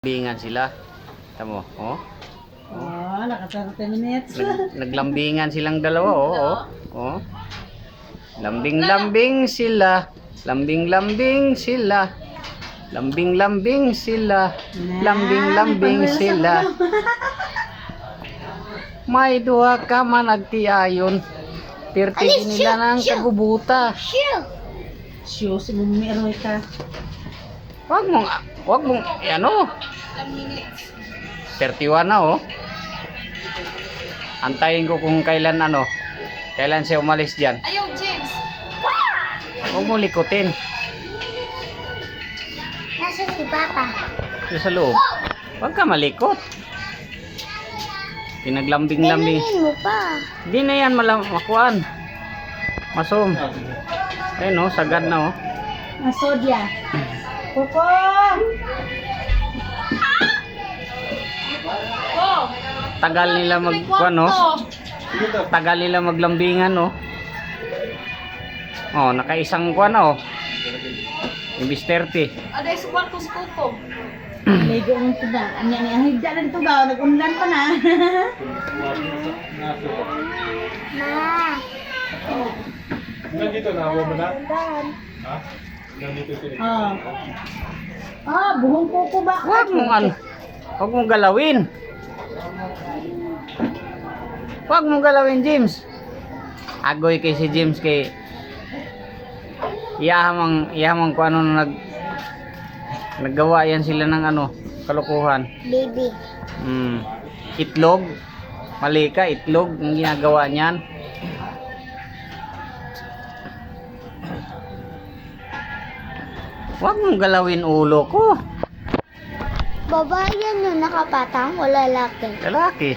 Lambingan sila. Tamo, oh. Oh, naka 30 minutes. Naglambingan silang dalawa, oh, oh. Oh. Lambing-lambing sila. Lambing-lambing sila. Lambing-lambing sila. Lambing-lambing sila. May duha ka man nagtiayon. Perti nila ng kagubuta. Show si Meroy ka. Wag mong, ano? 31 na, oh. Antayin ko kung kailan, ano, kailan siya umalis dyan. Ayaw, James! Huwag mo likutin. Nasa si Papa. Doon sa loob. Huwag ka malikot. Pinaglambing-lambing. Tingnan mo pa. Hindi na yan makuhaan. Masom. Ayun, oh, sagad na, oh. Asodya. Kuko! Tagal nila ano? Tagal nila maglambingan, oh. Oh, nakaisang kuwan, oh. Imbis 30. Aday, subar ko sa kuko. Lego mo ito na. Anya niya. Higda na dito gaw. Nag-unlan pa na. Ma. Nandito na, awa mo na? Ha? Nandito sila. Oh. Ah, buhong kuko ba? Huwag mong ano. Huwag mong galawin. Huwag mong galawin, James. Agoy kay si James kay iyahamang kung ano naggawa yan sila ng ano, kalukuhan. Baby. Itlog. Mali ka, itlog ang ginagawa niyan. Huwag mong galawin ulo ko. Babae yan yung nakapatang o lalaki? Lalaki.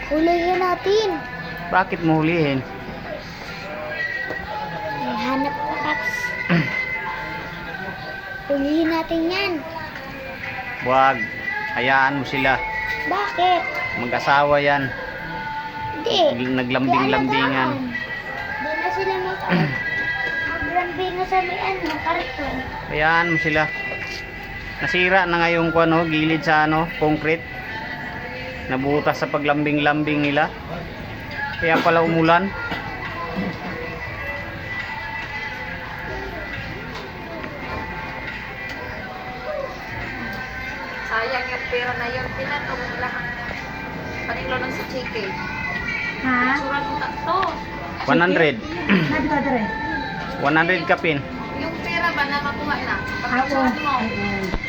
Hulihin natin. Bakit mo hulihin? May hanap ka, Paps. Hulihin natin yan. Huwag. Hayaan mo sila. Bakit? Mag-asawa yan. Hindi. Naglambing-lambingan. Di na sila maglambingan sa may ano, karton. Hayaan mo sila. Nasira na ngayon ko ano, gilid sa ano, concrete. Nabutas sa paglambing-lambing nila. Kaya pala umulan. Sayang yung pera na yun. Pinatong lahat. Paninglo ng sa chicken. Ha? Surang mo to. 100. Nabita dere. 100 kapin. Yung pera ba na makuha na? Ako. Pagkatsuran mo.